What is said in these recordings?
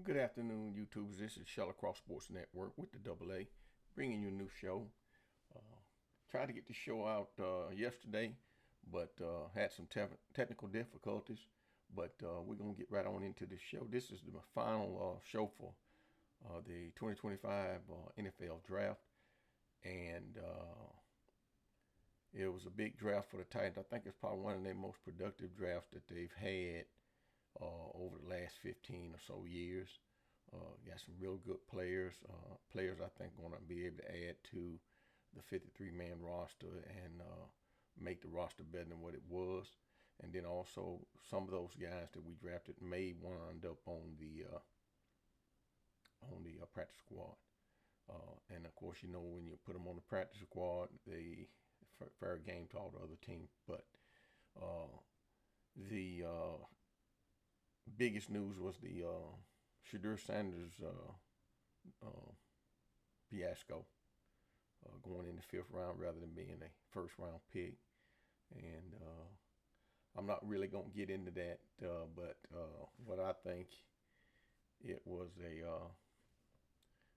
Good afternoon, YouTubers. This is ShallowCross Sports Network with the Double A, bringing you a new show. Tried to get the show out yesterday, but had some technical difficulties. But we're gonna get right on into the show. This is the final show for the 2025 NFL Draft, and it was a big draft for the Titans. I think it's probably one of their most productive drafts that they've had over the last 15 or so years. Got some real good players. Players I think going to be able to add to the 53-man roster and make the roster better than what it was. And then also some of those guys that we drafted may wind up on the practice squad. And of course, you know, when you put them on the practice squad, they fair game to all the other teams. But the biggest news was the Shedeur Sanders fiasco, going in the fifth round rather than being a first round pick. And I'm not really going to get into that, but what I think it was a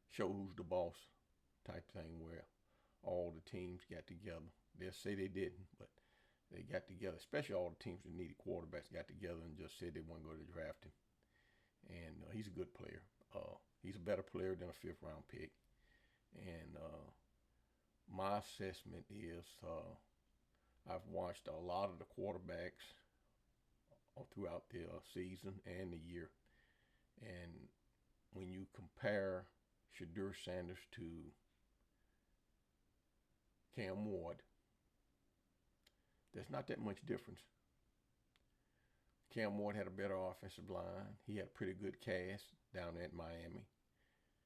show who's the boss type thing where all the teams got together. They'll say they didn't, but they got together, especially all the teams that needed quarterbacks got together and just said they weren't going to draft him. And he's a good player. He's a better player than a fifth round pick. And my assessment is I've watched a lot of the quarterbacks throughout the season and the year. And when you compare Shedeur Sanders to Cam Ward, there's not that much difference. Cam Ward had a better offensive line. He had a pretty good cast down at Miami.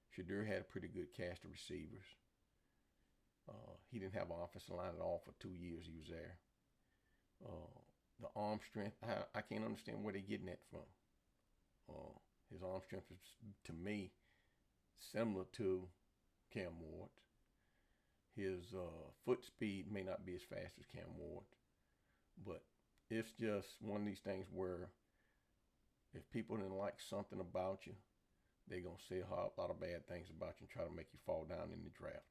Shedeur had a pretty good cast of receivers. He didn't have an offensive line at all for 2 years he was there. The arm strength, I can't understand where they're getting that from. His arm strength is, to me, similar to Cam Ward. His foot speed may not be as fast as Cam Ward, but it's just one of these things where if people didn't like something about you, they're going to say a lot of bad things about you and try to make you fall down in the draft.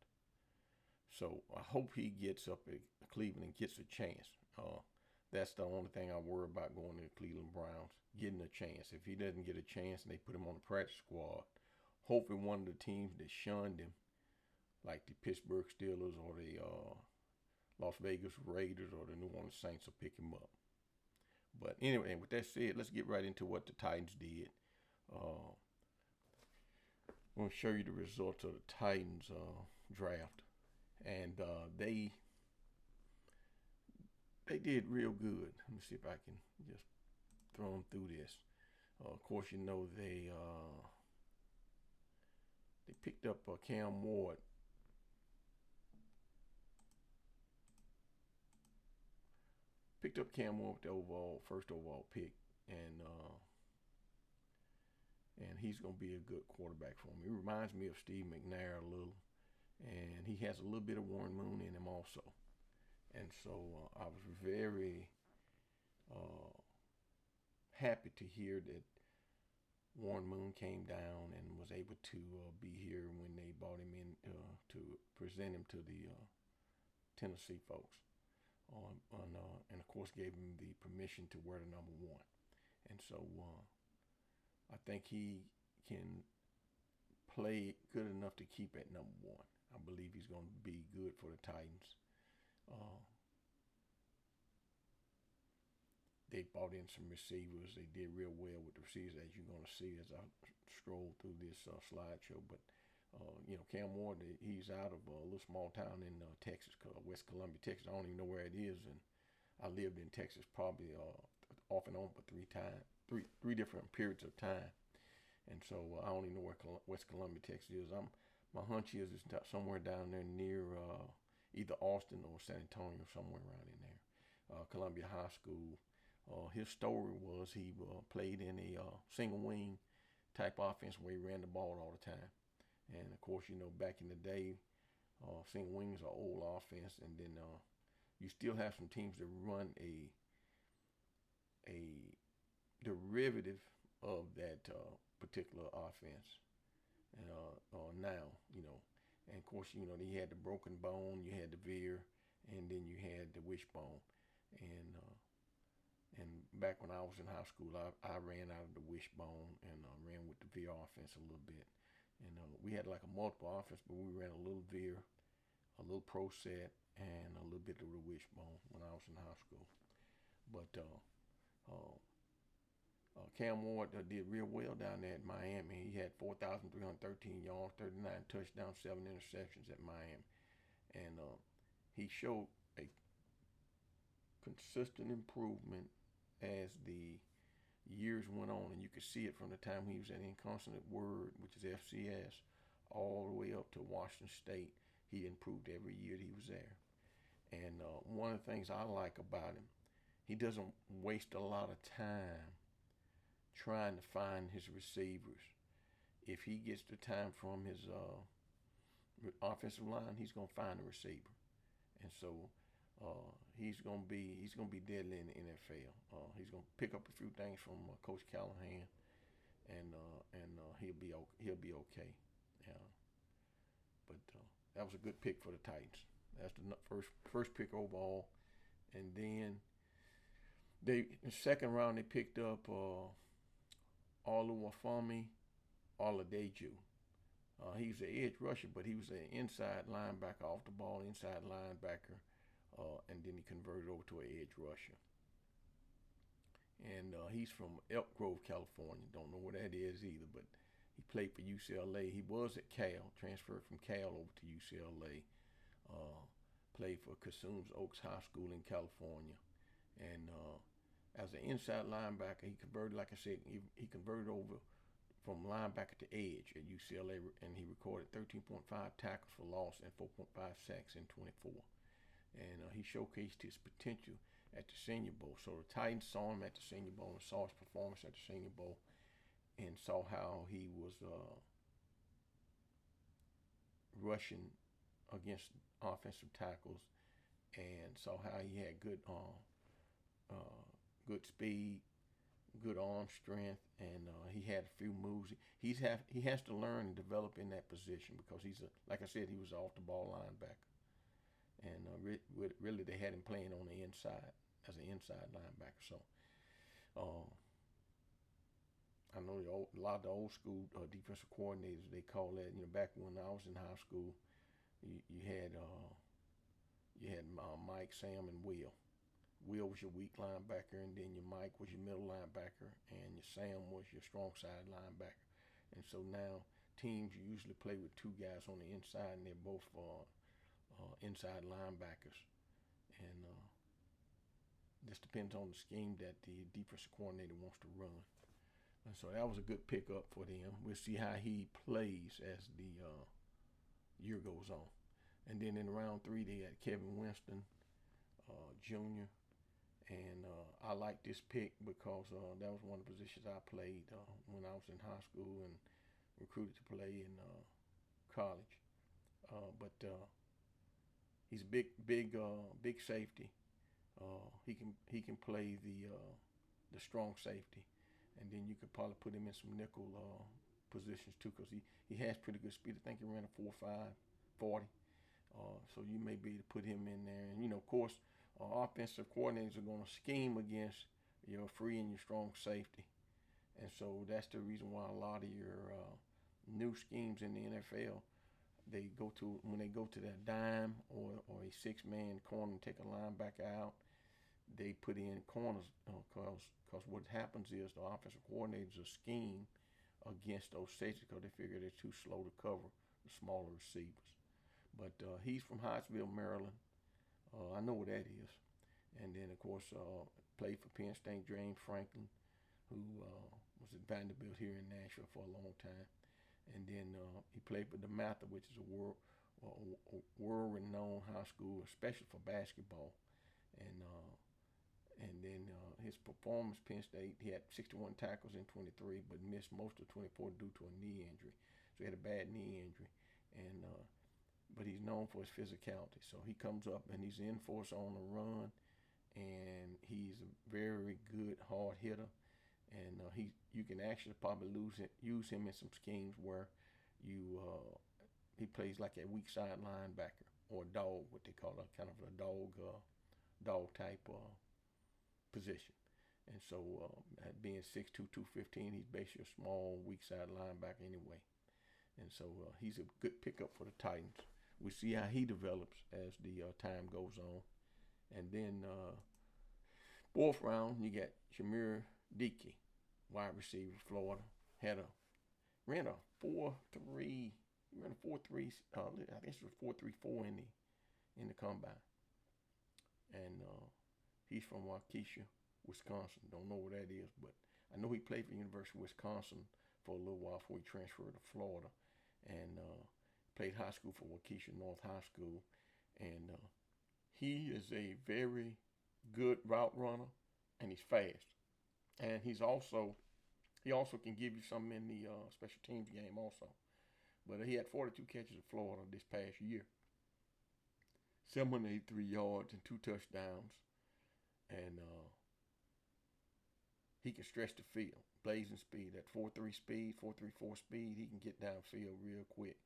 So I hope he gets up at Cleveland and gets a chance. That's the only thing I worry about going to the Cleveland Browns, getting a chance. If he doesn't get a chance and they put him on the practice squad, hopefully one of the teams that shunned him, like the Pittsburgh Steelers or the Las Vegas Raiders or the New Orleans Saints, will pick him up. But anyway, with that said, let's get right into what the Titans did. I'm going to show you the results of the Titans draft. And they did real good. Let me see if I can just throw them through this. Of course, you know they picked up Cam Ward. Picked up Cam Ward with the first overall pick, and he's going to be a good quarterback for him. He reminds me of Steve McNair a little, and he has a little bit of Warren Moon in him also. And so I was very happy to hear that Warren Moon came down and was able to be here when they brought him in to present him to the Tennessee folks. And of course gave him the permission to wear the number 1. And so I think he can play good enough to keep at number 1. I believe he's going to be good for the Titans. They brought in some receivers. They did real well with the receivers, as you're going to see as I stroll through this slideshow. But you know, Cam Ward, he's out of a little small town in Texas, West Columbia, Texas. I don't even know where it is, and I lived in Texas probably off and on for three different periods of time, and so I don't even know where West Columbia, Texas is. My hunch is it's somewhere down there near either Austin or San Antonio, somewhere around in there. Columbia High School. His story was he played in a single wing type offense where he ran the ball all the time. And of course, you know, back in the day, single wings are old offense, and then you still have some teams that run a derivative of that particular offense. And now, and of course, you had the broken bone, you had the veer, and then you had the wishbone. And back when I was in high school, I ran out of the wishbone and ran with the veer offense a little bit. And we had like a multiple offense, but we ran a little veer, a little pro set, and a little bit of the wishbone when I was in high school. But Cam Ward did real well down there at Miami. He had 4,313 yards, 39 touchdowns, 7 interceptions at Miami. And he showed a consistent improvement as the years went on. And you could see it from the time he was at Inconsonant Word, which is FCS, all the way up to Washington State. He improved every year that he was there. And one of the things I like about him, he doesn't waste a lot of time trying to find his receivers. If he gets the time from his offensive line, he's gonna find a receiver, and so he's gonna be deadly in the NFL. He's gonna pick up a few things from Coach Callahan, and he'll be okay. Yeah, but that was a good pick for the Titans. That's the first pick overall, and then in the second round they picked up Oluwafemi Oladeju. He was an edge rusher, but he was an inside linebacker, off the ball inside linebacker, and then he converted over to an edge rusher. And he's from Elk Grove, California. Don't know where that is either, but he played for UCLA. He was at Cal, transferred from Cal over to UCLA. Played for Cosumnes Oaks High School in California. And as an inside linebacker, he converted, like I said, he converted over from linebacker to edge at UCLA, and he recorded 13.5 tackles for loss and 4.5 sacks in 24. And he showcased his potential at the Senior Bowl. So the Titans saw him at the Senior Bowl and saw his performance at the Senior Bowl and saw how he was rushing against offensive tackles, and saw how he had good speed, good arm strength, and he had a few moves. He has to learn and develop in that position because like I said, he was off the ball linebacker, and really they had him playing on the inside as an inside linebacker. So I know a lot of the old school defensive coordinators, they call that, back when I was in high school, you had Mike, Sam, and Will. Will was your weak linebacker, and then your Mike was your middle linebacker, and your Sam was your strong side linebacker. And so now teams usually play with two guys on the inside, and they're both inside linebackers. And this depends on the scheme that the defensive coordinator wants to run. And so that was a good pickup for them. We'll see how he plays as the year goes on. And then in round 3, they had Kevin Winston Jr. And I like this pick because that was one of the positions I played when I was in high school and recruited to play in college. But he's a big safety. He can play the strong safety, and then you could probably put him in some nickel positions too, because he has pretty good speed. I think he ran a 4.5 40. So you may be able to put him in there, and of course. Offensive coordinators are going to scheme against your free and your strong safety. And so that's the reason why a lot of your new schemes in the NFL, when they go to that dime or a 6-man corner and take a linebacker out, they put in corners because what happens is the offensive coordinators are scheme against those safeties because they figure they're too slow to cover the smaller receivers. But he's from Hyattsville, Maryland. I know where that is. And then, of course, played for Penn State, James Franklin, who was at Vanderbilt here in Nashville for a long time. And then he played for DeMatha, which is a world-renowned high school, especially for basketball. And then his performance, Penn State, he had 61 tackles in 23, but missed most of 24 due to a knee injury. So he had a bad knee injury. And but he's known for his physicality. So he comes up and he's in force on the run, and he's a very good hard hitter. and you can actually probably use him in some schemes where you he plays like a weak side linebacker or a dog, what they call a kind of a dog type position. And so, at being 6'2", 215, he's basically a small, weak side linebacker anyway. And so, he's a good pickup for the Titans. We see how he develops as the time goes on. And then, fourth round, you got Shamir Dickey, wide receiver, Florida. Ran a 4.3. He ran a 4.3. I guess it was 4.34 in the combine. And he's from Waukesha, Wisconsin. Don't know where that is, but I know he played for the University of Wisconsin for a little while before he transferred to Florida, and played high school for Waukesha North High School. And he is a very good route runner, and he's fast. And he also can give you something in the special teams game also. But he had 42 catches at Florida this past year, 783 yards and 2 touchdowns. And he can stretch the field, blazing speed, at 4.3 speed, 4.34 speed. He can get downfield real quick.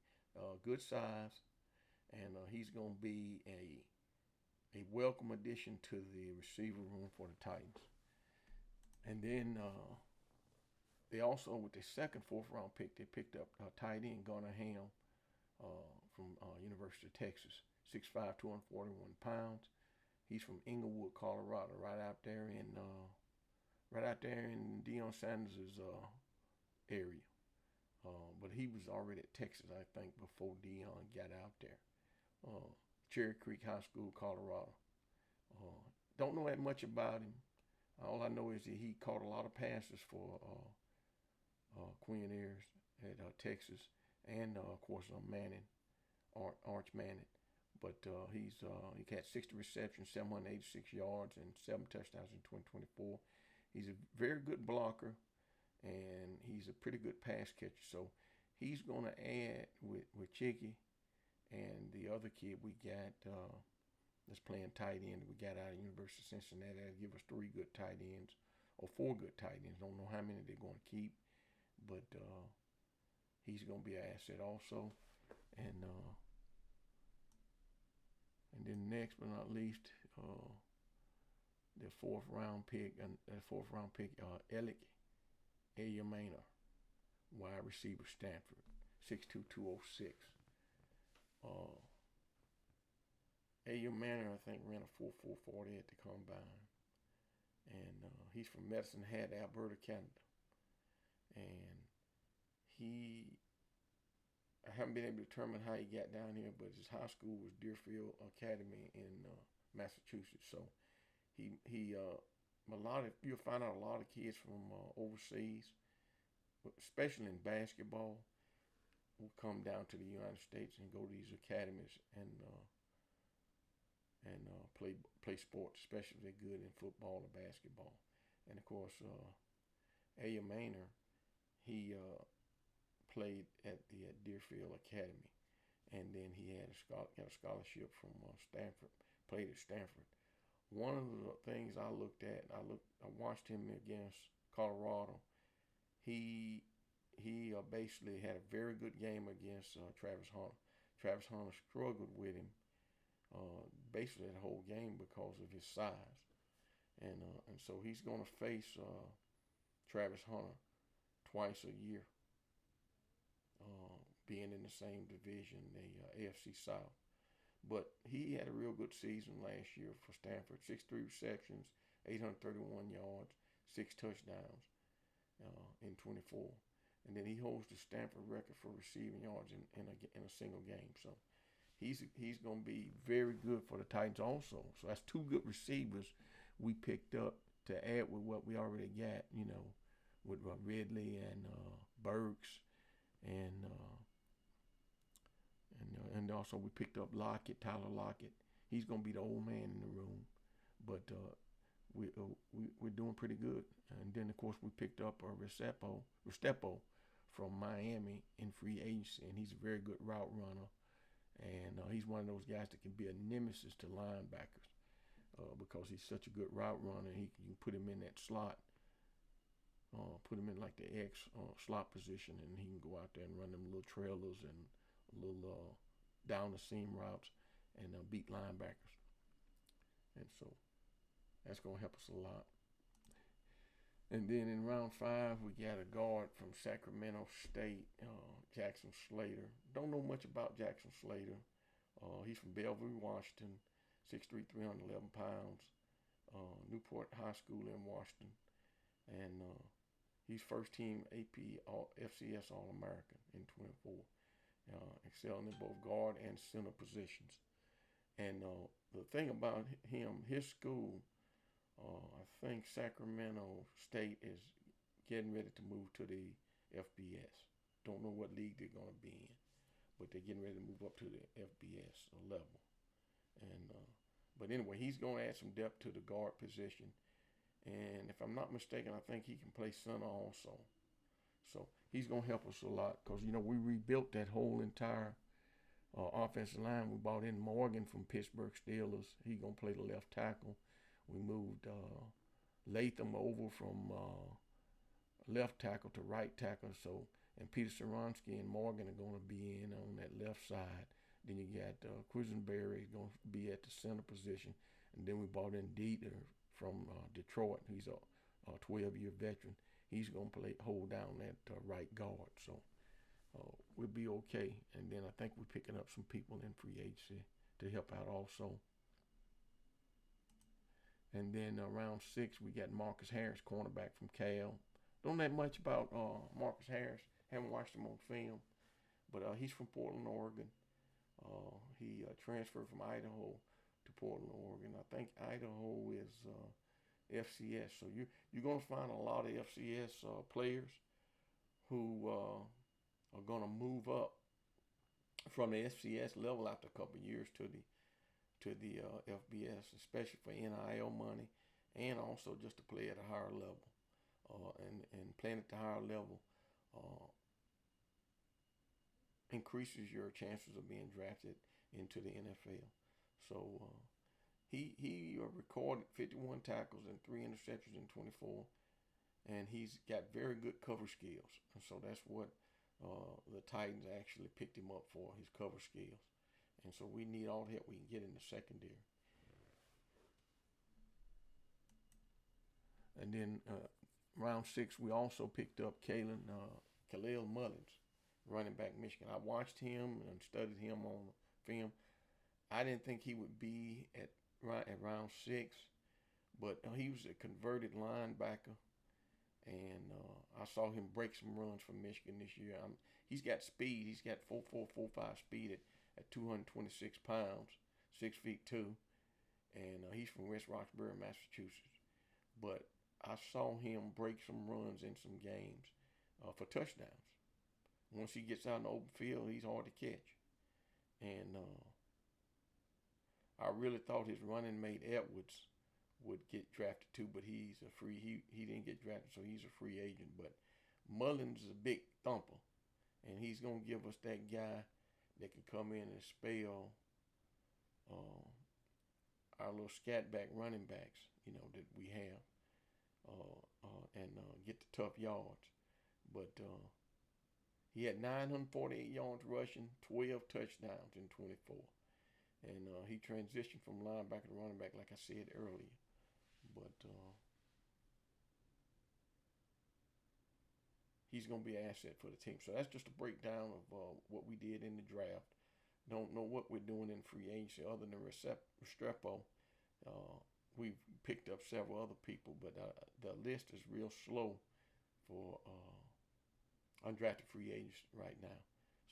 Good size, and he's going to be a welcome addition to the receiver room for the Titans. And then they also, with the second, fourth round pick, they picked up tight end Garner Ham from University of Texas, 6'5", 241 pounds. He's from Inglewood, Colorado, right out there in Deion Sanders' area. But he was already at Texas, I think, before Deion got out there. Cherry Creek High School, Colorado. Don't know that much about him. All I know is that he caught a lot of passes for Quinn Ayers at Texas, and of course Manning, Arch Manning. But he had 60 receptions, 786 yards, and 7 touchdowns in 2024. He's a very good blocker, and he's a pretty good pass catcher. So he's going to add with Chicky and the other kid we got that's playing tight end we got out of University of Cincinnati. That'll give us 3 good tight ends or 4 good tight ends. Don't know how many they're going to keep, but he's going to be an asset also. And then next but not least, the fourth round pick, Alec Ayamana, wide receiver, Stanford, 6'2", 206. Ayamana, I think, ran a 4.40 at the combine. And he's from Medicine Hat, Alberta, Canada. And I haven't been able to determine how he got down here, but his high school was Deerfield Academy in Massachusetts. So you'll find out a lot of kids from overseas, especially in basketball, will come down to the United States and go to these academies and play sports, especially if they're good in football or basketball. And of course, Ayamana, he played at the Deerfield Academy, and then he got a scholarship from Stanford. Played at Stanford. One of the things I looked at, I watched him against Colorado. He basically had a very good game against Travis Hunter. Travis Hunter struggled with him basically the whole game because of his size, and so he's going to face Travis Hunter twice a year, being in the same division, the AFC South. But he had a real good season last year for Stanford. 63 receptions, 831 yards, 6 touchdowns in 24. And then he holds the Stanford record for receiving yards in a single game. So he's going to be very good for the Titans also. So that's 2 good receivers we picked up to add with what we already got, with Ridley and Burks and also we picked up Lockett, Tyler Lockett. He's going to be the old man in the room, but we're doing pretty good. And then of course we picked up Restrepo from Miami in free agency, and he's a very good route runner, and he's one of those guys that can be a nemesis to linebackers because he's such a good route runner. You can put him in that slot put him in like the X slot position, and he can go out there and run them little trailers and little down the seam routes and beat linebackers. And so that's gonna help us a lot. And then in round 5, we got a guard from Sacramento State, Jackson Slater. Don't know much about Jackson Slater. He's from Bellevue, Washington, 6'3", 311 pounds. Newport High School in Washington. And he's first team AP FCS All-American in 24. Excelling in both guard and center positions. And the thing about him, his school, I think Sacramento State is getting ready to move to the FBS. Don't know what league they're going to be in, but they're getting ready to move up to the FBS level. And but anyway, he's going to add some depth to the guard position. And if I'm not mistaken, I think he can play center also. So he's going to help us a lot because, you know, we rebuilt that whole entire offensive line. We brought in Morgan from Pittsburgh Steelers. He's going to play the left tackle. We moved Latham over from left tackle to right tackle. So, and Peter Saronsky and Morgan are going to be in on that left side. Then you got Quisenberry going to be at the center position. And then we brought in Dieter from Detroit. He's a 12-year veteran. He's going to hold down that right guard. So we'll be okay. And then I think we're picking up some people in free agency to help out also. And then round 6, we got Marcus Harris, cornerback from Cal. Don't know much about Marcus Harris. Haven't watched him on film. But he's from Portland, Oregon. He transferred from Idaho to Portland, Oregon. I think Idaho is FCS. So you're going to find a lot of FCS players who are going to move up from the FCS level after a couple of years to the FBS, especially for NIL money, and also just to play at a higher level. And playing at the higher level increases your chances of being drafted into the NFL. So he recorded 51 tackles and 3 interceptions in 24, and he's got very good cover skills. And so that's what the Titans actually picked him up for, his cover skills. And so we need all the help we can get in the secondary. And then round 6, we also picked up Khalil Mullins, running back Michigan. I watched him and studied him on film. I didn't think he would be at round 6, but he was a converted linebacker. And I saw him break some runs for Michigan this year. He's got speed. He's got 4.4, 4.5 speed at 226 pounds, 6'2", and he's from West Roxbury, Massachusetts. But I saw him break some runs in some games for touchdowns. Once he gets out in the open field, he's hard to catch. And I really thought his running mate Edwards would get drafted too, but he's a free. He didn't get drafted, so he's a free agent. But Mullins is a big thumper, and he's gonna give us that guy that can come in and spell our little scat back running backs, you know, that we have, and get the tough yards. But he had 948 yards rushing, 12 touchdowns in 24. And he transitioned from linebacker to running back, like I said earlier. But he's going to be an asset for the team. So that's just a breakdown of what we did in the draft. Don't know what we're doing in free agency other than Restrepo. We've picked up several other people, but the list is real slow for undrafted free agents right now.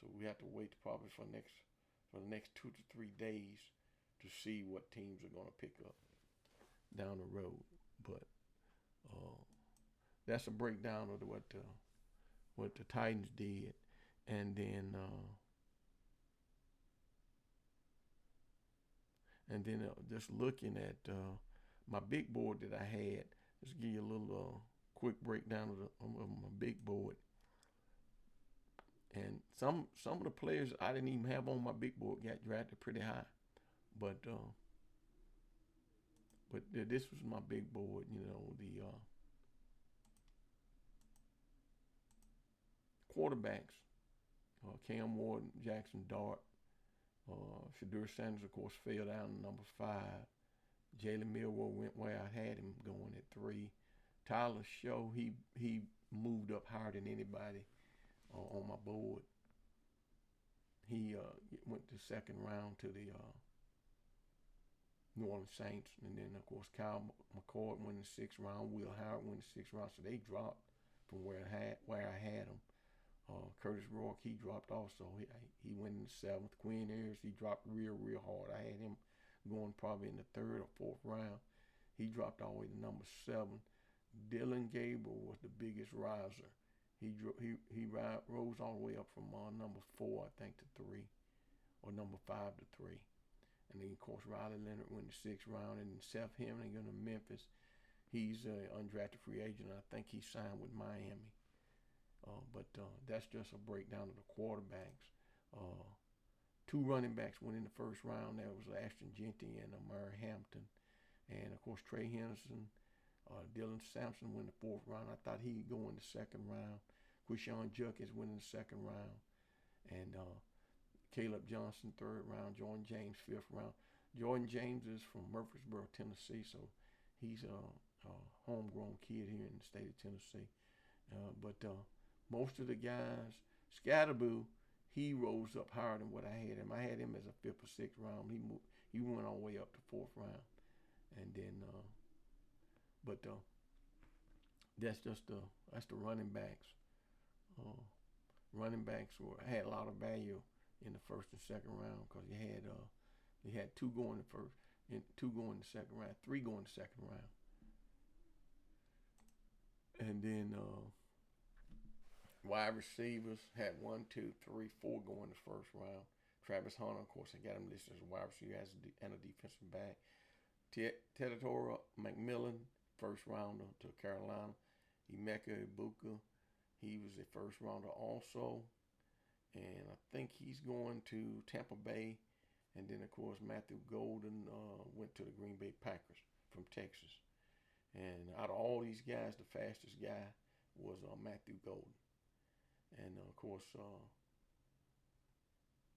So we have to wait probably for the next 2 to 3 days to see what teams are going to pick up down the road. But that's a breakdown of what the Titans did. And then just looking at my big board that I had, just give you a little quick breakdown of my big board. And some of the players I didn't even have on my big board got drafted pretty high, but this was my big board. You know, quarterbacks, Cam Ward, Jackson Dart, Shadur Sanders, of course, fell down to number 5. Jalen Milroe went where I had him going at 3. Tyler Show, he moved up higher than anybody on my board. He went to second round to the New Orleans Saints, and then of course Kyle McCord went in the 6th round. Will Howard went in the 6th round, so they dropped from where I had them. Curtis Rourke, he dropped also. He went in the 7th. Quinn Ayers, he dropped real hard. I had him going probably in the 3rd or 4th round. He dropped all the way to number 7. Dylan Gabriel was the biggest riser. He rose all the way up from number 4, I think, to 3, or number 5 to 3. And then, of course, Riley Leonard went in the 6th round. And Seth Hemingway to Memphis. He's an undrafted free agent. I think he signed with Miami. But that's just a breakdown of the quarterbacks. 2 running backs went in the 1st round. That was Ashton Genty and Murray Hampton. And, of course, Trey Henderson, Dylan Sampson went in the 4th round. I thought he'd go in the 2nd round. Quishon Judkins went in the 2nd round. And Caleb Johnson, 3rd round. Jordan James, 5th round. Jordan James is from Murfreesboro, Tennessee, so he's a homegrown kid here in the state of Tennessee. But most of the guys, Scatterboo, he rose up higher than what I had him. I had him as a 5th or 6th round. He went all the way up to 4th round. And then, that's the running backs. Running backs had a lot of value in the 1st and 2nd round because you had 2 going in the 1st and 2 going in the 2nd round, 3 going in the 2nd round. And then wide receivers had 1, 2, 3, 4 going in the 1st round. Travis Hunter, of course, I got him listed as a wide receiver and a defensive back. Tedora McMillan, 1st rounder to Carolina. Emeka Ibuka, he was a 1st rounder also. And I think he's going to Tampa Bay. And then, of course, Matthew Golden went to the Green Bay Packers from Texas. And out of all these guys, the fastest guy was Matthew Golden. And, of course,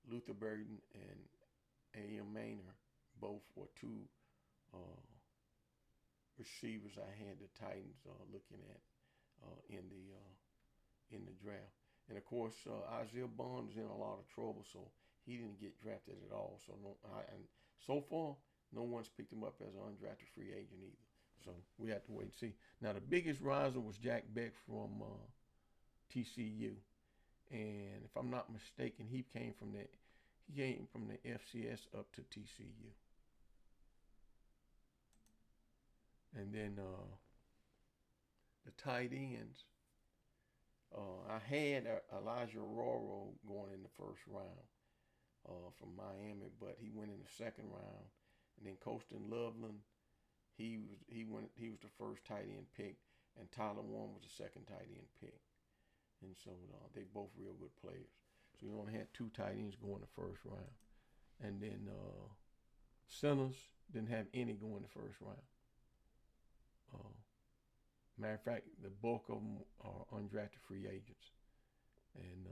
Luther Burden and A.M. Maynard both were 2 receivers I had the Titans looking at in the draft. And, of course, Isaiah Bond was in a lot of trouble, so he didn't get drafted at all. So so far, no one's picked him up as an undrafted free agent either. So we have to wait and see. Now, the biggest riser was Jack Beck from TCU. And if I'm not mistaken, he came from the FCS up to TCU. And then the tight ends. I had Elijah Roro going in the 1st round from Miami, but he went in the 2nd round. And then Colston Loveland, he was the 1st tight end pick, and Tyler Warren was the 2nd tight end pick. And so they both real good players. So you only had 2 tight ends going in the 1st round. And then centers didn't have any going in the 1st round. Matter of fact, the bulk of them are undrafted free agents. And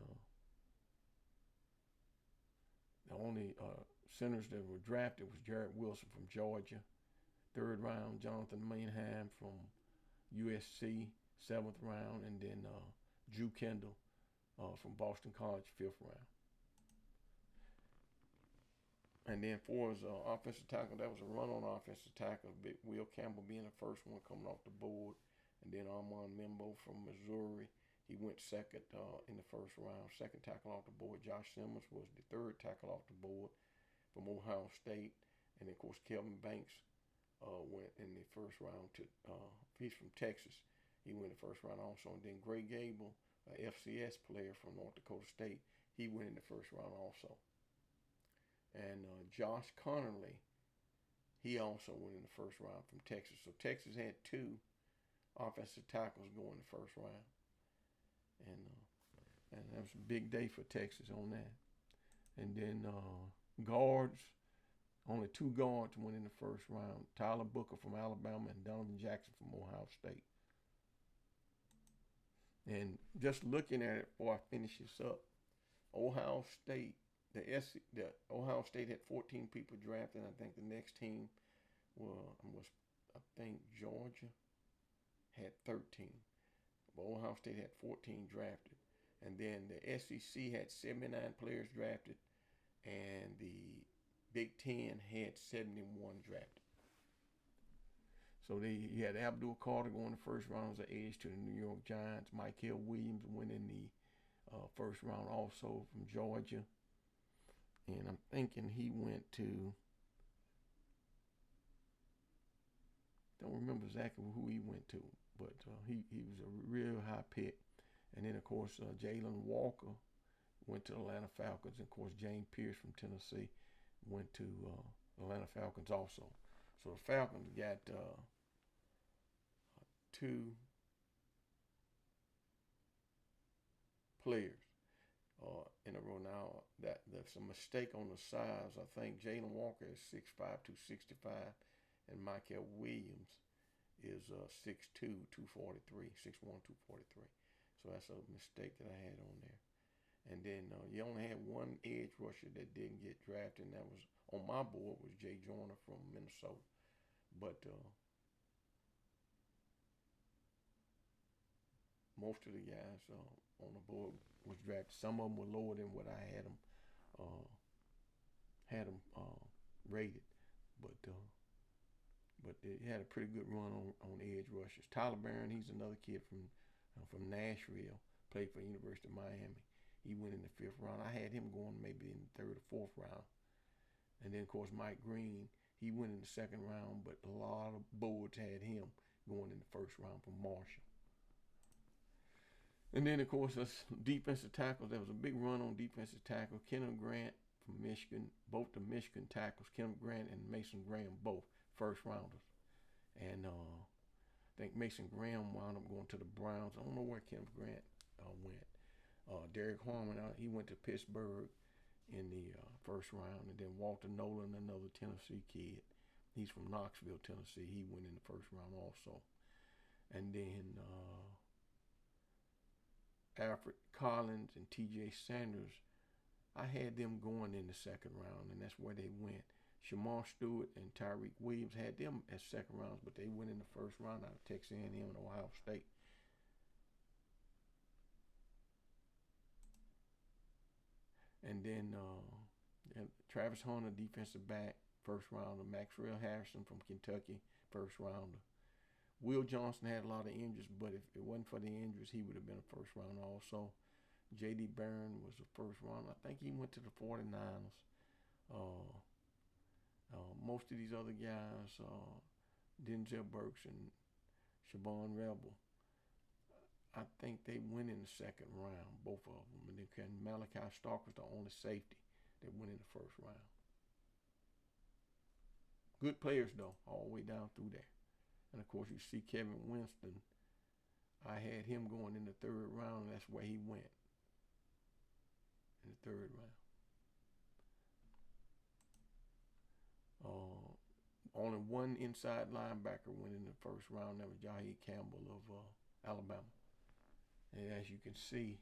the only centers that were drafted was Jarrett Wilson from Georgia, 3rd round. Jonathan Mainham from USC, 7th round. And then Drew Kendall from Boston College, 5th round. And then for his offensive tackle, that was a run-on offensive tackle. Will Campbell being the 1st one coming off the board. And then Armand Membo from Missouri. He went 2nd in the 1st round. 2nd tackle off the board. Josh Simmons was the 3rd tackle off the board from Ohio State. And, of course, Kelvin Banks went in the 1st round to he's from Texas. He went in the 1st round also. And then Gray Gable, a FCS player from North Dakota State, he went in the 1st round also. And Josh Connerly, he also went in the 1st round from Texas. So Texas had 2 offensive tackles going in the 1st round. And that was a big day for Texas on that. And then guards, only 2 guards went in the 1st round. Tyler Booker from Alabama and Donovan Jackson from Ohio State. And just looking at it before I finish this up, Ohio State, the Ohio State had 14 people drafted. I think the next team was I think Georgia had 13. But Ohio State had 14 drafted. And then the SEC had 79 players drafted, and the Big Ten had 71 drafted. So you had Abdul Carter going the first round as an edge to the New York Giants. Michael Williams winning the first round also from Georgia. And I'm thinking he went to, don't remember exactly who he went to, but he was a real high pick. And then, of course, Jalen Walker went to Atlanta Falcons. And, of course, James Pierce from Tennessee went to Atlanta Falcons also. So the Falcons got two players in a row now. That's a mistake on the size. I think Jalen Walker is 6'5", 265, and Michael Williams is 6'2", 243, 6'1", 243. So that's a mistake that I had on there. And then you only had one edge rusher that didn't get drafted, and that was on my board was Jay Joyner from Minnesota. But most of the guys on the board was drafted. Some of them were lower than what I had them rated, but they had a pretty good run on edge rushers. Tyler Barron, he's another kid from Nashville, played for University of Miami. He went in the 5th round. I had him going maybe in the 3rd or 4th round. And then, of course, Mike Green, he went in the 2nd round, but a lot of boards had him going in the 1st round from Marshall. And then, of course, us defensive tackles. There was a big run on defensive tackle. Kenneth Grant from Michigan, both the Michigan tackles, Kenneth Grant and Mason Graham, both 1st rounders. And I think Mason Graham wound up going to the Browns. I don't know where Kenneth Grant went. Derek Harmon, he went to Pittsburgh in the 1st round. And then Walter Nolan, another Tennessee kid. He's from Knoxville, Tennessee. He went in the 1st round also. And then Alfred Collins and T.J. Sanders, I had them going in the 2nd round, and that's where they went. Shamar Stewart and Tyreek Williams had them as 2nd rounds, but they went in the 1st round out of Texas A&M and Ohio State. And then Travis Hunter, defensive back, 1st rounder. Maxwell Harrison from Kentucky, 1st rounder. Will Johnson had a lot of injuries, but if it wasn't for the injuries, he would have been a 1st rounder also. J.D. Barron was the 1st rounder. I think he went to the 49ers. Most of these other guys, Denzel Burks and Shabon Rebel, I think they went in the 2nd round, both of them. And then Malachi Stark was the only safety that went in the 1st round. Good players, though, all the way down through there. And, of course, you see Kevin Winston. I had him going in the 3rd round, and that's where he went, in the 3rd round. Only one inside linebacker went in the 1st round. That was Jahi Campbell of Alabama. And as you can see,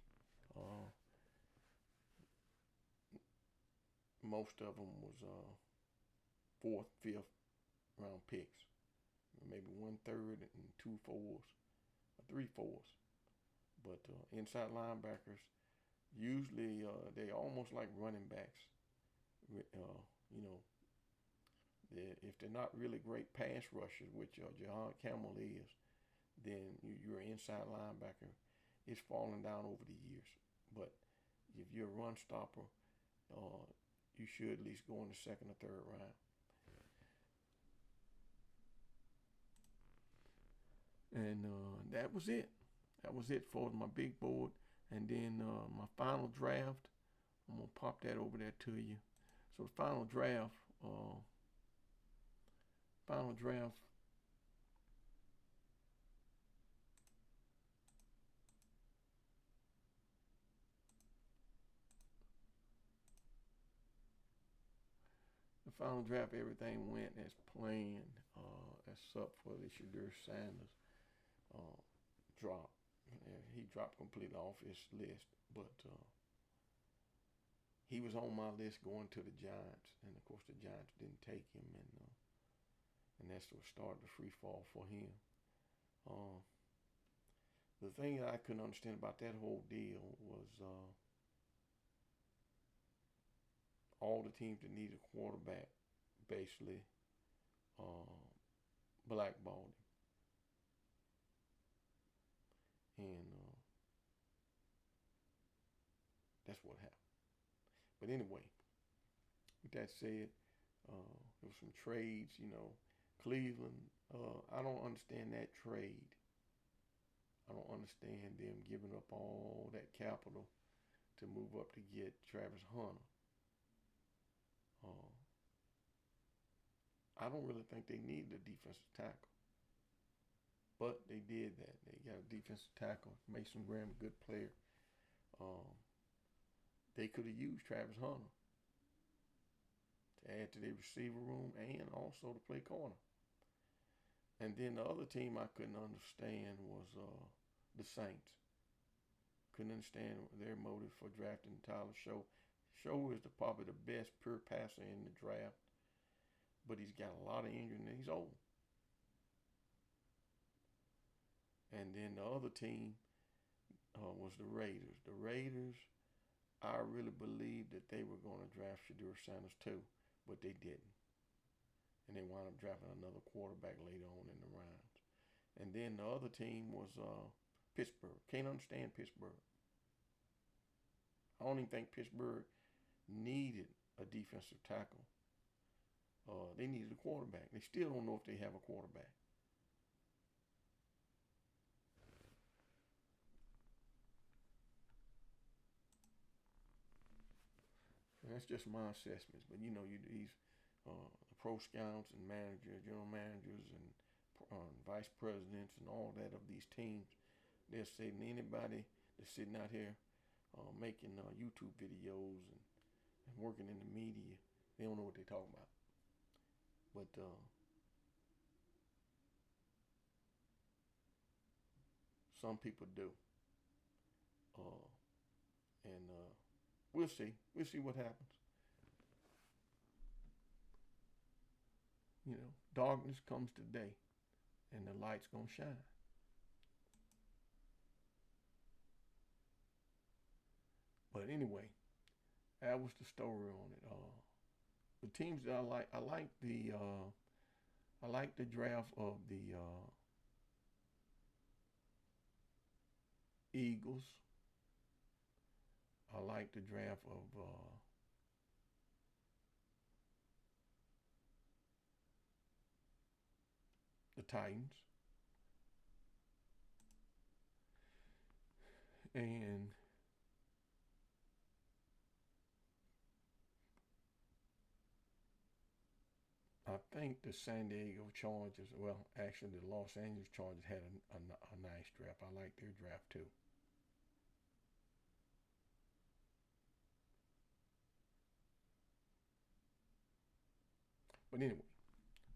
most of them was 4th, 5th round picks. Maybe 1/3 and 2 4s, 3 4s. But inside linebackers, usually they almost like running backs. If they're not really great pass rushers, which Jahan Campbell is, then your inside linebacker is falling down over the years. But if you're a run stopper, you should at least go in the 2nd or 3rd round. And that was it. That was it for my big board. And then my final draft, I'm going to pop that over there to you. So the final draft, everything went as planned, except for the Shadur Sanders drop. he dropped completely off his list, but he was on my list going to the Giants, and of course the Giants didn't take him, and that's what started the free fall for him. Uh, the thing that I couldn't understand about that whole deal was all the teams that needed a quarterback basically blackballed him, and that's what happened. But anyway, with that said, there was some trades. Cleveland. I don't understand that trade. I don't understand them giving up all that capital to move up to get Travis Hunter. I don't really think they needed a defensive tackle, but they did that. They got a defensive tackle, Mason Graham, a good player. They could have used Travis Hunter to add to their receiver room and also to play corner. And then the other team I couldn't understand was the Saints. Couldn't understand their motive for drafting Tyler Show. Show is probably the best pure passer in the draft, but he's got a lot of injury and he's old. And then the other team was the Raiders. The Raiders, I really believed that they were going to draft Shedeur Sanders too, but they didn't. And they wound up drafting another quarterback later on in the rounds. And then the other team was Pittsburgh. Can't understand Pittsburgh. I don't even think Pittsburgh needed a defensive tackle. They needed a quarterback. They still don't know if they have a quarterback. And that's just my assessments. But these the pro scouts and managers, general managers, and vice presidents, and all that of these teams, they're saying anybody that's sitting out here making YouTube videos and working in the media, they don't know what they're talking about. But some people do, and we'll see. We'll see what happens. Darkness comes today, and the light's gonna shine. But anyway, that was the story on it. The teams that I like the draft of the Eagles. I like the draft of the Titans. And I think the San Diego Chargers, well, actually the Los Angeles Chargers had a nice draft. I like their draft too. But anyway,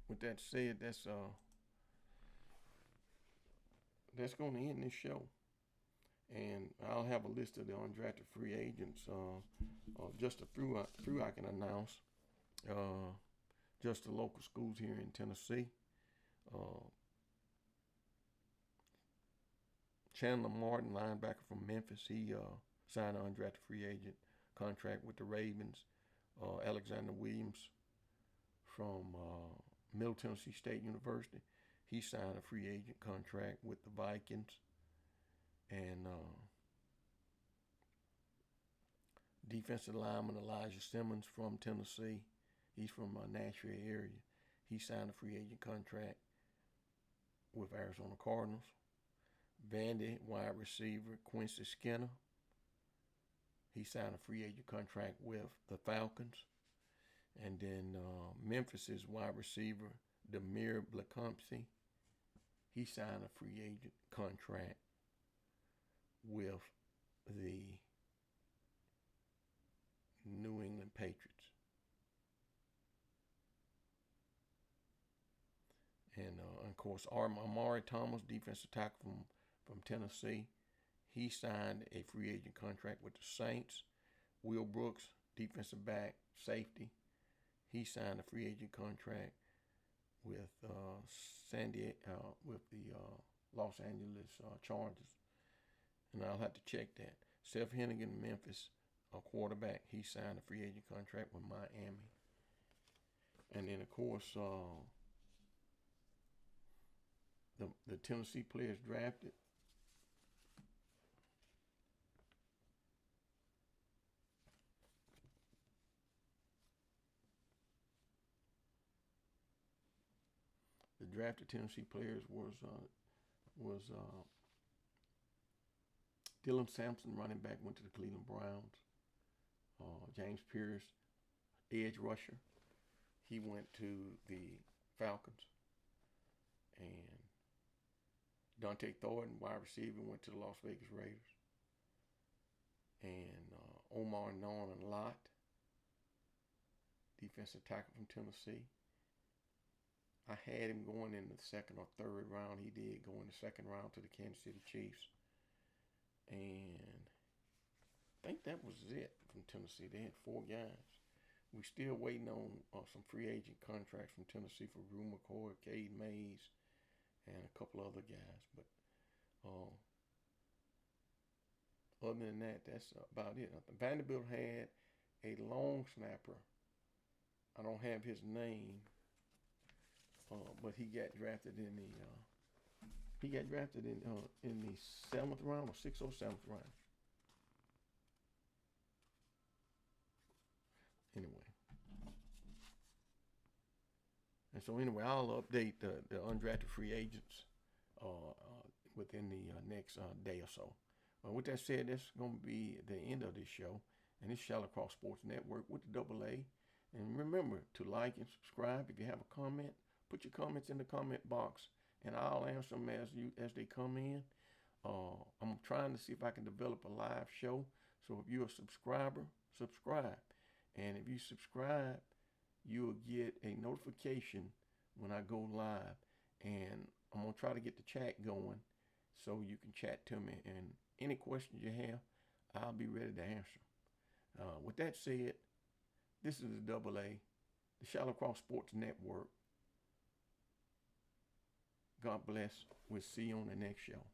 with that said, that's going to end this show. And I'll have a list of the undrafted free agents, just a few I can announce. Just the local schools here in Tennessee. Chandler Martin, linebacker from Memphis, he signed an undrafted free agent contract with the Ravens. Alexander Williams from Middle Tennessee State University, he signed a free agent contract with the Vikings. And defensive lineman Elijah Simmons from Tennessee, he's from Nashville area. He signed a free agent contract with Arizona Cardinals. Vandy wide receiver Quincy Skinner, he signed a free agent contract with the Falcons. And then Memphis's wide receiver Demir Blakomsky, he signed a free agent contract with the New England Patriots. And of course, Amari Thomas, defensive tackle from Tennessee, He signed a free agent contract with the Saints. Will Brooks, defensive back, safety. He signed a free agent contract with with the Los Angeles Chargers, and I'll have to check that. Seth Hennigan, Memphis, a quarterback. He signed a free agent contract with Miami, and then of course the Tennessee players drafted. The drafted Tennessee players was Dylan Sampson, running back, went to the Cleveland Browns. James Pierce, edge rusher, he went to the Falcons. And Dante Thornton, wide receiver, went to the Las Vegas Raiders. And Omar Norman Lott, defensive tackle from Tennessee. I had him going in the second or third round. He did go in the second round to the Kansas City Chiefs. And I think that was it from Tennessee. They had 4 guys. We still waiting on some free agent contracts from Tennessee for Rue McCoy, Cade Mays, and a couple other guys. But other than that, that's about it. Vanderbilt had a long snapper. I don't have his name, but he got drafted in the 7th round or 6th or 7th round. Anyway. And so anyway, I'll update the undrafted free agents within the next day or so. With that said, that's going to be the end of this show. And it's ShallowCross Sports Network with the AA. And remember to like and subscribe. If you have a comment, put your comments in the comment box, and I'll answer them as they come in. I'm trying to see if I can develop a live show. So if you're a subscriber, subscribe. And if you subscribe, you'll get a notification when I go live. And I'm going to try to get the chat going so you can chat to me. And any questions you have, I'll be ready to answer. With that said, this is the AA, the ShallowCross Sports Network. God bless. We'll see you on the next show.